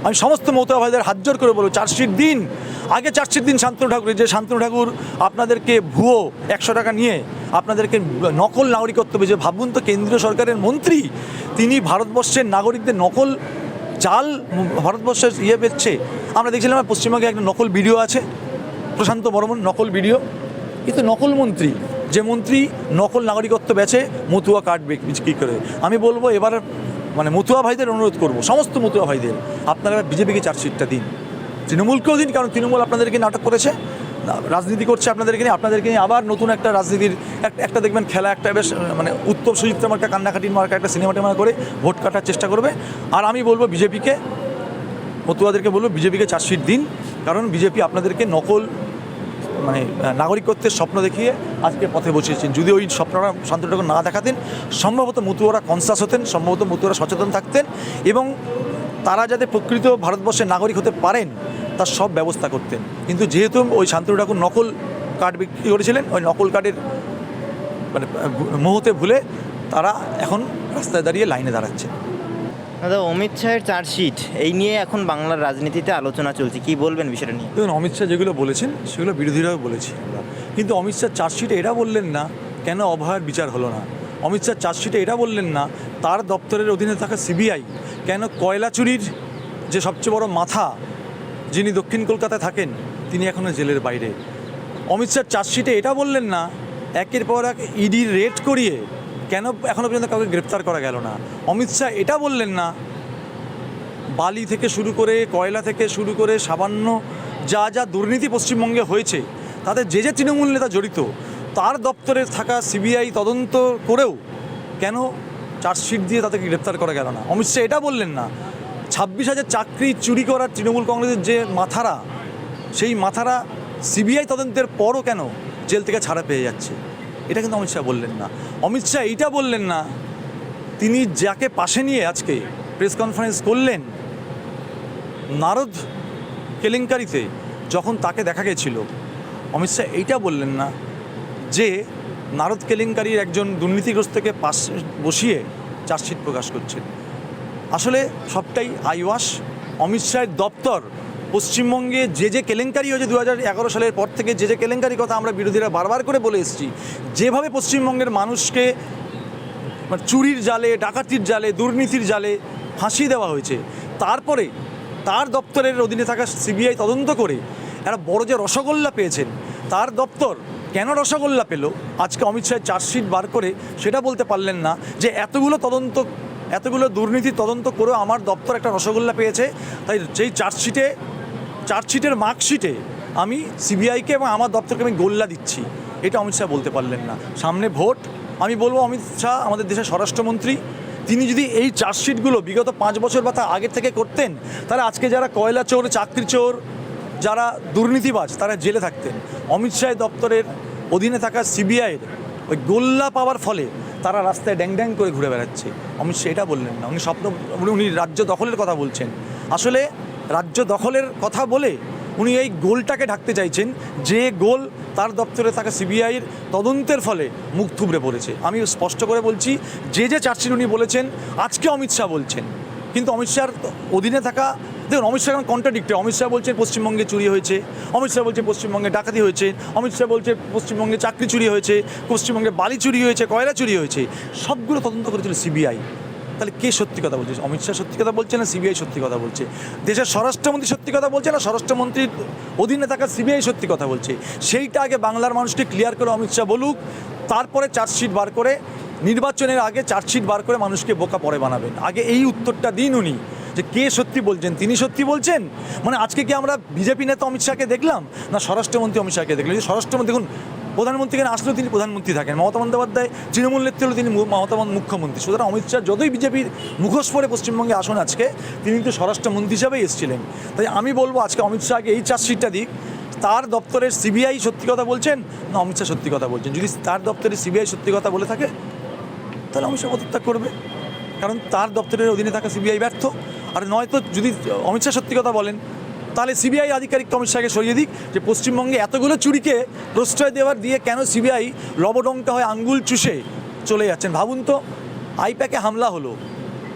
আমি সমস্ত মতুয়া ভাইদের হাত জোর করে বলবো চার্জশিট দিন। আগে চার্জশিট দিন শান্তনু ঠাকুরের, যে শান্তনু ঠাকুর আপনাদেরকে ভুয়ো 100 টাকা নিয়ে আপনাদেরকে নকল নাগরিকত্ব যে ভাবুন তো, কেন্দ্রীয় সরকারের মন্ত্রী তিনি ভারতবর্ষের নাগরিকদের নকল জাল ভারতবর্ষের বেচছে। আমরা দেখছিলাম পশ্চিমবঙ্গে একটা নকল ভিডিও আছে, প্রশান্ত বর্মন নকল ভিডিও, কিন্তু নকল মন্ত্রী, যে মন্ত্রী নকল নাগরিকত্ব বেচে মতুয়া কার্ড বিক্রি করে। আমি বলবো এবার মতুয়া ভাইদের অনুরোধ করব, সমস্ত মতুয়া ভাইদের, আপনারা বিজেপিকে চার্জশিটটা দিন, তৃণমূলকেও দিন, কারণ তৃণমূল আপনাদেরকে নাটক করেছে, রাজনীতি করছে আপনাদেরকে নিয়ে আবার নতুন একটা রাজনীতির একটা দেখবেন খেলা, একটা বেশ উত্তম সুযুক্ত মার্কা, কান্নাকাটির মার্কা, একটা সিনেমা টেমা করে ভোট কাটার চেষ্টা করবে। আর আমি বলবো বিজেপিকে, মতুয়াদেরকে বলবো বিজেপিকে চার্জশিট দিন, কারণ বিজেপি আপনাদেরকে নকল নাগরিকত্বের স্বপ্ন দেখিয়ে আজকে পথে বসিয়েছেন। যদি ওই স্বপ্নটা শান্তনু ঠাকুর না দেখাতেন, সম্ভবত মতুয়ারা কনসাস হতেন, সম্ভবত মতুয়ারা সচেতন থাকতেন এবং তারা যাতে প্রকৃত ভারতবর্ষের নাগরিক হতে পারেন তার সব ব্যবস্থা করতেন। কিন্তু যেহেতু ওই শান্তনু ঠাকুর নকল কার্ড বিক্রি করেছিলেন, ওই নকল কার্ডের মোহতে ভুলে তারা এখন রাস্তায় দাঁড়িয়ে লাইনে দাঁড়াচ্ছে। দাদা, অমিত শাহের চার্জশিট এই নিয়ে এখন বাংলার রাজনীতিতে আলোচনা চলছে, কি বলবেন বিষয়টা নিয়ে? দেখুন, অমিত শাহ যেগুলো বলেছেন সেগুলো বিরোধীরাও বলেছি আমরা, কিন্তু অমিত শাহ চার্জশিটে এটা বললেন না কেন অভয়ার বিচার হলো না। অমিত শাহ চার্জশিটে এটা বললেন না তার দপ্তরের অধীনে থাকা সিবিআই কেন কয়লা চুরির যে সবচেয়ে বড় মাথা, যিনি দক্ষিণ কলকাতায় থাকেন, তিনি এখনও জেলের বাইরে। অমিত শাহ চার্জশিটে এটা বললেন না একের পর এক ইডির রেড করিয়ে কেন এখনও পর্যন্ত কাউকে গ্রেপ্তার করা গেল না। অমিত শাহ এটা বললেন না বালি থেকে শুরু করে, কয়লা থেকে শুরু করে সামান্য যা দুর্নীতি পশ্চিমবঙ্গে হয়েছে, তাদের যে তৃণমূল নেতা জড়িত, তার দপ্তরে থাকা সিবিআই তদন্ত করেও কেন চার্জশিট দিয়ে তাদেরকে গ্রেপ্তার করা গেল না। অমিত শাহ এটা বললেন না 26,000 চাকরি চুরি করার তৃণমূল কংগ্রেসের যে মাথারা, সেই মাথারা সিবিআই তদন্তের পরও কেন জেল থেকে ছাড়া পেয়ে যাচ্ছে, এটা কিন্তু অমিত শাহ বললেন না। অমিত শাহ এইটা বললেন না তিনি যাকে পাশে নিয়ে আজকে প্রেস কনফারেন্স করলেন নারদ কেলেঙ্কারিতে, যখন তাকে দেখা গেছিল, অমিত শাহ এইটা বললেন না যে নারদ কেলেঙ্কারির একজন দুর্নীতিগ্রস্তকে পাশে বসিয়ে চার্জশিট প্রকাশ করছেন। আসলে সবটাই আইওয়াশ। অমিত শাহের দপ্তর পশ্চিমবঙ্গে যে কেলেঙ্কারি হয়েছে 2011 সালের পর থেকে, যে কেলেঙ্কারির কথা আমরা বিরোধীরা বারবার করে বলে এসেছি, যেভাবে পশ্চিমবঙ্গের মানুষকে চুরির জালে, ডাকাতির জালে, দুর্নীতির জালে ফাঁসিয়ে দেওয়া হয়েছে, তারপরে তার দপ্তরের অধীনে থাকা সিবিআই তদন্ত করে একটা বড় যে রসগোল্লা পেয়েছেন, তার দপ্তর কেন রসগোল্লা পেল আজকে অমিত শাহের চার্জশিট বার করে সেটা বলতে পারলেন না যে এতগুলো দুর্নীতি তদন্ত করেও আমার দপ্তর একটা রসগোল্লা পেয়েছে, তাই যেই চার্জশিটের মার্কশিটে আমি সিবিআইকে এবং আমার দপ্তরকে আমি গোল্লা দিচ্ছি, এটা অমিত শাহ বলতে পারলেন না। সামনে ভোট, আমি বলবো অমিত শাহ আমাদের দেশের স্বরাষ্ট্রমন্ত্রী, তিনি যদি এই চার্জশিটগুলো বিগত 5 বছর বা তার আগের থেকে করতেন, তাহলে আজকে যারা কয়লা চোর, চাকরি চোর, যারা দুর্নীতিবাজ, তারা জেলে থাকতেন। অমিত শাহের দপ্তরের অধীনে থাকা সিবিআইয়ের ওই গোল্লা পাওয়ার ফলে তারা রাস্তায় ড্যাং করে ঘুরে বেড়াচ্ছে। অমিত শাহ এটা বললেন না, উনি রাজ্য দখলের কথা বলছেন। আসলে রাজ্য দখলের কথা বলে উনি এই গোলটাকে ঢাকতে চাইছেন, যে গোল তার দপ্তরে থাকা সিবিআইয়ের তদন্তের ফলে মুখ থুবড়ে পড়েছে। আমি স্পষ্ট করে বলছি, যে চার্জশিট উনি বলেছেন আজকে অমিত শাহ বলছেন, কিন্তু অমিত শাহর অধীনে থাকা, দেখুন অমিত শাহ এখন কন্ট্রাডিক্টরি। অমিত শাহ বলছেন পশ্চিমবঙ্গে চুরি হয়েছে, অমিত শাহ বলছে পশ্চিমবঙ্গে ডাকাতি হয়েছে, অমিত শাহ বলছে পশ্চিমবঙ্গে চাকরি চুরি হয়েছে, পশ্চিমবঙ্গে বালি চুরি হয়েছে, কয়লা চুরি হয়েছে, সবগুলো তদন্ত করেছিল সিবিআই। তাহলে কে সত্যি কথা বলছে? অমিত শাহ সত্যি কথা বলছে না সিবিআই সত্যি কথা বলছে? দেশের স্বরাষ্ট্রমন্ত্রী সত্যি কথা বলছে না স্বরাষ্ট্রমন্ত্রীর অধীনে থাকা সিবিআই সত্যি কথা বলছে? সেইটা আগে বাংলার মানুষকে ক্লিয়ার করে অমিত শাহ বলুক, তারপরে চার্জশিট বার করে, নির্বাচনের আগে চার্জশিট বার করে মানুষকে বোকা পরে বানাবেন। আগে এই উত্তরটা দিন উনি, যে কে সত্যি বলছেন। তিনি সত্যি বলছেন আজকে কি আমরা বিজেপি নেতা অমিত শাহকে দেখলাম, না স্বরাষ্ট্রমন্ত্রী অমিত শাহকে দেখলাম? স্বরাষ্ট্রমন্ত্রী, দেখুন প্রধানমন্ত্রী কেন আসলেও তিনি প্রধানমন্ত্রী থাকেন, মমতা বন্দ্যোপাধ্যায় তৃণমূল নেত্রী হলেও তিনি মুখ্যমন্ত্রী। সুতরাং অমিত শাহ যতই বিজেপির মুখোশ পরে পশ্চিমবঙ্গে আসুন আজকে, তিনি কিন্তু স্বরাষ্ট্রমন্ত্রী হিসাবেই এসেছিলেন। তাই আমি বলবো আজকে অমিত শাহকে এই চার্জশিটটা দিক, তার দপ্তরের সিবিআই সত্যি কথা বলছেন না অমিত শাহ সত্যি কথা বলছেন। যদি তার দপ্তরের সিবিআই সত্যি কথা বলে থাকে তাহলে অমিত শাহ পদত্যাগ করবে, কারণ তার দপ্তরের অধীনে থাকা সিবিআই ব্যর্থ। আর নয়তো যদি অমিত শাহ সত্যি কথা বলেন, তাহলে সিবিআই আধিকারিক অমিত শাহকে সরিয়ে দিক, যে পশ্চিমবঙ্গে এতগুলো চুরিকে প্রশ্রয় দিয়ে কেন সিবিআই লবডঙ্কা হয়ে আঙ্গুল চুষে চলে যাচ্ছেন। ভাবুন তো, আইপ্যাকে হামলা হলো,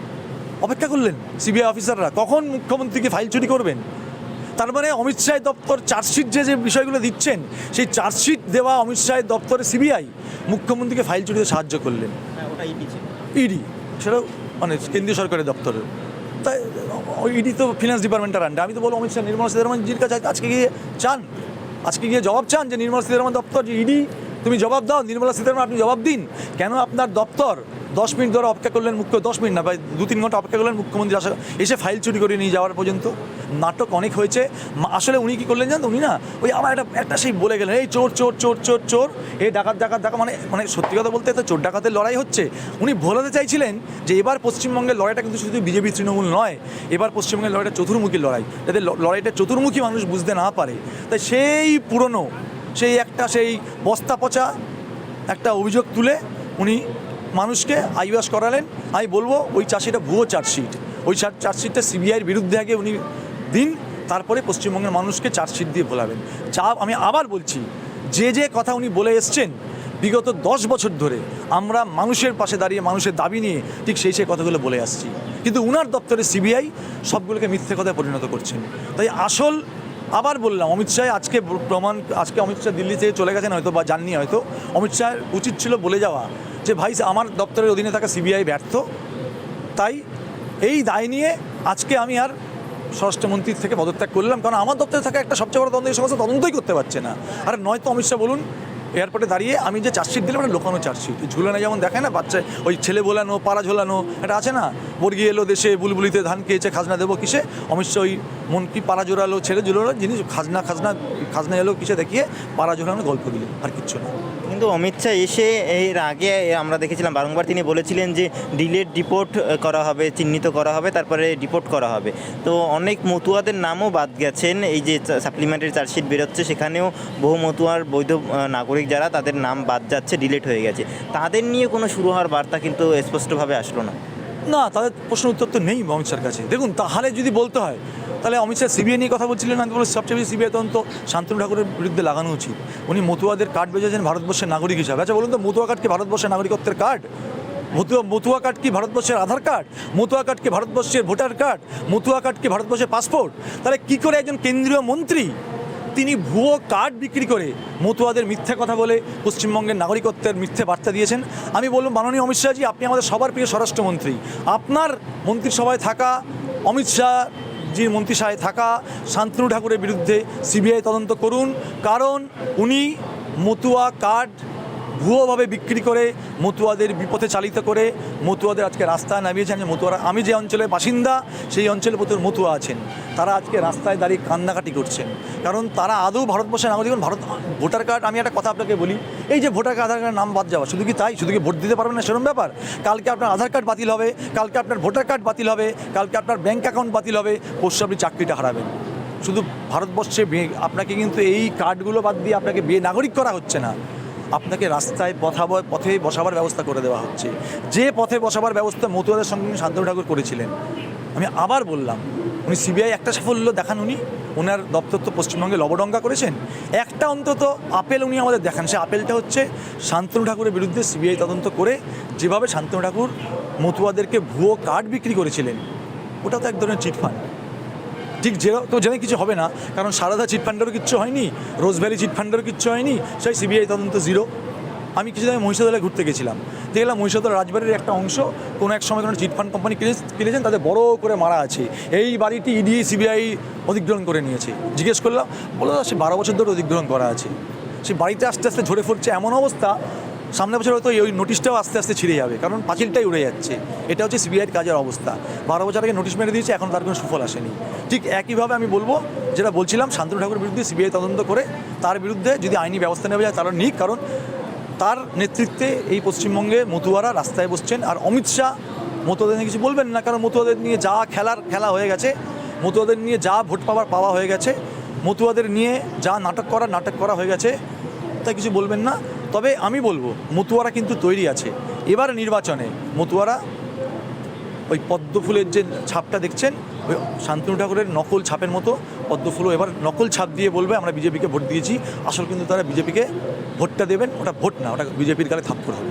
অপেক্ষা করলেন সিবিআই অফিসাররা, কখন মুখ্যমন্ত্রীকে ফাইল চুরি করবেন? তার মানে অমিত শাহের দপ্তর চার্জশিট যে বিষয়গুলো দিচ্ছেন, সেই চার্জশিট দেওয়া অমিত শাহের দপ্তরে সিবিআই মুখ্যমন্ত্রীকে ফাইল চুরিতে সাহায্য করলেন। ইডি, সেটাও মানে কেন্দ্রীয় সরকারের দপ্তরের, তাই ওই ইডি তো ফিনান্স ডিপার্টমেন্টের আন্ডার। আমি তো বলবো অমিত শাহ নির্মলা সীতারামনজির কাছে আজকে গিয়ে জবাব চান যে নির্মলা সীতারামন দপ্তর, যে ইডি তুমি জবাব দাও, নির্মলা সীতারামন আপনি জবাব দিন, কেন আপনার দপ্তর 10 মিনিট ধরে অপেক্ষা করলেন, 10 মিনিট না, প্রায় 2-3 ঘন্টা অপেক্ষা করলেন মুখ্যমন্ত্রী এসে ফাইল চুরি করে নিয়ে যাওয়ার পর্যন্ত। নাটক অনেক হয়েছে। আসলে উনি কী করলেন জানেন, উনি না ওই আমার একটা সেই বলে গেলেন, এই চোর চোর চোর চোর চোর, এই ডাকাত ডাকাত ডাকাত, মানে সত্যি কথা বলতে তো চোর ডাকাতের লড়াই হচ্ছে। উনি বলাতে চাইছিলেন যে এবার পশ্চিমবঙ্গের লড়াইটা কিন্তু শুধু বিজেপি তৃণমূল নয়, এবার পশ্চিমবঙ্গের লড়াইটা চতুর্মুখী লড়াই, যাতে লড়াইটা চতুর্মুখী মানুষ বুঝতে না পারে। তাই সেই পুরনো সেই বস্তা পচা একটা অভিযোগ তুলে উনি মানুষকে আইওয়াস করালেন। আমি বলবো ওই চার্জশিটটা ভুয়ো চার্জশিট, ওই চার্জশিটটা সিবিআইয়ের বিরুদ্ধে আগে উনি দিন, তারপরে পশ্চিমবঙ্গের মানুষকে চার্জশিট দিয়ে ভোলাবেন। আমি আবার বলছি, যে কথা উনি বলে এসছেন বিগত 10 বছর ধরে আমরা মানুষের পাশে দাঁড়িয়ে মানুষের দাবি নিয়ে ঠিক সেই কথাগুলো বলে আসছি, কিন্তু উনার দপ্তরে সিবিআই সবগুলোকে মিথ্যে কথায় পরিণত করছেন। তাই আবার বললাম, অমিত শাহ আজকে অমিত শাহ দিল্লি থেকে চলে গেছেন হয়তো বা যাননি, হয়তো অমিত শাহের উচিত ছিল বলে যাওয়া যে ভাই আমার দপ্তরের অধীনে থাকা সিবিআই ব্যর্থ, তাই এই দায় নিয়ে আজকে আমি আর স্বরাষ্ট্রমন্ত্রীর থেকে পদত্যাগ করলাম, কারণ আমার দপ্তরে থাকা একটা সবচেয়ে বড় তদন্ত, এই সমস্ত তদন্তই করতে পারছে না। আর নয়তো অমিত শাহ বলুন এয়ারপোর্টে দাঁড়িয়ে আমি যে চার্জশিট দিলাম একটা লোকানো চার্জশিট, ঝুলানো যেমন দেখায় না বাচ্চা, ওই ছেলে বোলানো পাড়া ঝোলানো এটা আছে না, বর্গি এলো দেশে বুলবুলিতে ধান খেয়েছে খাজনা দেবো কিসে, অমিত শাহ ওই মন কি পাড়া জোড়ালো ছেলে ঝুলানো জিনিস, খাজনা এলো কিসে দেখিয়ে পাড়া ঝোলানো গল্প দিলেন, আর কিচ্ছু না। কিন্তু অমিত শাহ এসে এর আগে আমরা দেখেছিলাম বারংবার তিনি বলেছিলেন যে ডিলেট ডিপোর্ট করা হবে, চিহ্নিত করা হবে, তারপরে ডিপোর্ট করা হবে। তো অনেক মতুয়াদের নামও বাদ গেছেন, এই যে সাপ্লিমেন্টারি চার্জশিট বেরোচ্ছে সেখানেও বহু মতুয়ার বৈধ নাগরিক যারা তাদের নাম বাদ যাচ্ছে, ডিলেট হয়ে গেছে, তাদের নিয়ে কোনো শুরু হওয়ার বার্তা কিন্তু স্পষ্টভাবে আসলো না। না, তাদের প্রশ্ন উত্তর তো নেই অমিত শাহর কাছে। দেখুন, তাহলে যদি বলতে হয় তাহলে অমিত শাহ সিবিআই নিয়ে কথা বলছিলেন না, বলে সবচেয়ে বেশি সিবিআই তদন্ত শান্তনু ঠাকুরের বিরুদ্ধে লাগানো উচিত। উনি মতুয়াদের কার্ড বেঁচেছেন ভারতবর্ষের নাগরিক হিসাবে। আচ্ছা বলুন তো, মতুয়া কার্ড কি ভারতবর্ষের নাগরিকত্বের কার্ড? মতুয়া কার্ড কি ভারতবর্ষের আধার কার্ড? মতুয়া কার্ড কি ভারতবর্ষের ভোটার কার্ড? মতুয়া কার্ড কি ভারতবর্ষের পাসপোর্ট? তাহলে কী করে একজন কেন্দ্রীয় মন্ত্রী তিনি ভুয়ো কার্ড বিক্রি করে মতুয়াদের মিথ্যে কথা বলে পশ্চিমবঙ্গের নাগরিকত্বের মিথ্যে বার্তা দিয়েছেন? আমি বলব, মাননীয় অমিত শাহজি, আপনি আমাদের সবার প্রিয় স্বরাষ্ট্রমন্ত্রী, আপনার মন্ত্রিসভায় থাকা অমিত শাহজির মন্ত্রিসভায় থাকা শান্তনু ঠাকুরের বিরুদ্ধে সিবিআই তদন্ত করুন, কারণ উনি মতুয়া কার্ড ভুয়োভাবে বিক্রি করে মতুয়াদের বিপথে চালিত করে মতুয়াদের আজকে রাস্তায় নামিয়েছেন। যে মতুয়ারা, আমি যে অঞ্চলের বাসিন্দা সেই অঞ্চলে প্রচুর মতুয়া আছেন, তারা আজকে রাস্তায় দাঁড়িয়ে কান্নাকাটি করছেন, কারণ তারা আদৌ ভারতবর্ষের নাগরিক। ভোটার কার্ড, আমি একটা কথা আপনাকে বলি, এই যে ভোটার কার্ড আধার কার্ডের নাম বাদ যাওয়া, শুধু কি তাই? শুধু কি ভোট দিতে পারবেন না সেরকম ব্যাপার? কালকে আপনার আধার কার্ড বাতিল হবে, কালকে আপনার ভোটার কার্ড বাতিল হবে, কালকে আপনার ব্যাঙ্ক অ্যাকাউন্ট বাতিল হবে, পরশু আপনি চাকরিটা হারাবেন। শুধু ভারতবর্ষে আপনাকে কিন্তু এই কার্ডগুলো বাদ দিয়ে আপনাকে নাগরিক করা হচ্ছে না, আপনাকে রাস্তায় পথে বসাবার ব্যবস্থা করে দেওয়া হচ্ছে। যে পথে বসাবার ব্যবস্থা মতুয়াদের সঙ্গে শান্তনু ঠাকুর করেছিলেন। আমি আবার বললাম, উনি সিবিআই একটা সাফল্য দেখান, ওনার দপ্তর তো পশ্চিমবঙ্গে লবডঙ্কা করেছেন, একটা অন্তত আপেল উনি আমাদের দেখান। সে আপেলটা হচ্ছে শান্তনু ঠাকুরের বিরুদ্ধে সিবিআই তদন্ত করে যেভাবে শান্তনু ঠাকুর মতুয়াদেরকে ভুয়ো কার্ড বিক্রি করেছিলেন, ওটা তো এক ধরনের চিটফান্ড। ঠিক তো জেনে কিছু হবে না, কারণ সারদা চিটফান্ডেরও কিচ্ছু হয়নি, রোজভ্যালি চিটফান্ডেরও কিচ্ছু হয়নি, সেই সিবিআই তদন্ত জিরো। আমি কিছুদিন আগে মহিষাদলে ঘুরতে গেছিলাম, দেখলাম মহিষাদল রাজবাড়ির একটা অংশ কোনো এক সময় কোনো চিটফান্ড কোম্পানি কিনেছেন, তাদের বড় করে মারা আছে, এই বাড়িটি ইডি সিবিআই অধিগ্রহণ করে নিয়েছে। জিজ্ঞেস করলাম, বলো সে 12 বছর ধরে অধিগ্রহণ করা আছে, সে বাড়িতে আস্তে আস্তে ঝরে পড়ছে, এমন অবস্থা সামনের বছর হয়তো ওই নোটিশটাও আস্তে আস্তে ছিঁড়ে যাবে, কারণ পাঁচিলটাই উড়ে যাচ্ছে। এটা হচ্ছে সিবিআইয়ের কাজের অবস্থা। 12 বছর আগে নোটিশ মেরে দিয়েছে, এখন তার কোনো সুফল আসেনি। ঠিক একইভাবে আমি বলবো, যেটা বলছিলাম, শান্তনু ঠাকুরের বিরুদ্ধে সিবিআই তদন্ত করে তার বিরুদ্ধে যদি আইনি ব্যবস্থা নেওয়া যায় তারা নিক, কারণ তার নেতৃত্বে এই পশ্চিমবঙ্গে মতুয়ারা রাস্তায় বসছেন। আর অমিত শাহ মতুয়াদের নিয়ে কিছু বলবেন না, কারণ মতুয়াদের নিয়ে যা খেলা হয়ে গেছে, মতুয়াদের নিয়ে যা ভোট পাওয়া হয়ে গেছে, মতুয়াদের নিয়ে যা নাটক করা হয়ে গেছে, তাই কিছু বলবেন না। তবে আমি বলবো, মতুয়ারা কিন্তু তৈরি আছে। এবার নির্বাচনে মতুয়ারা ওই পদ্মফুলের যে ছাপটা দেখছেন, ওই শান্তনু ঠাকুরের নকল ছাপের মতো পদ্মফুলও এবার নকল ছাপ দিয়ে বলবে আমরা বিজেপিকে ভোট দিয়েছি। আসল কিন্তু তারা বিজেপিকে ভোটটা দেবেন, ওটা ভোট না, ওটা বিজেপির গালে থাপ্পড় হবে।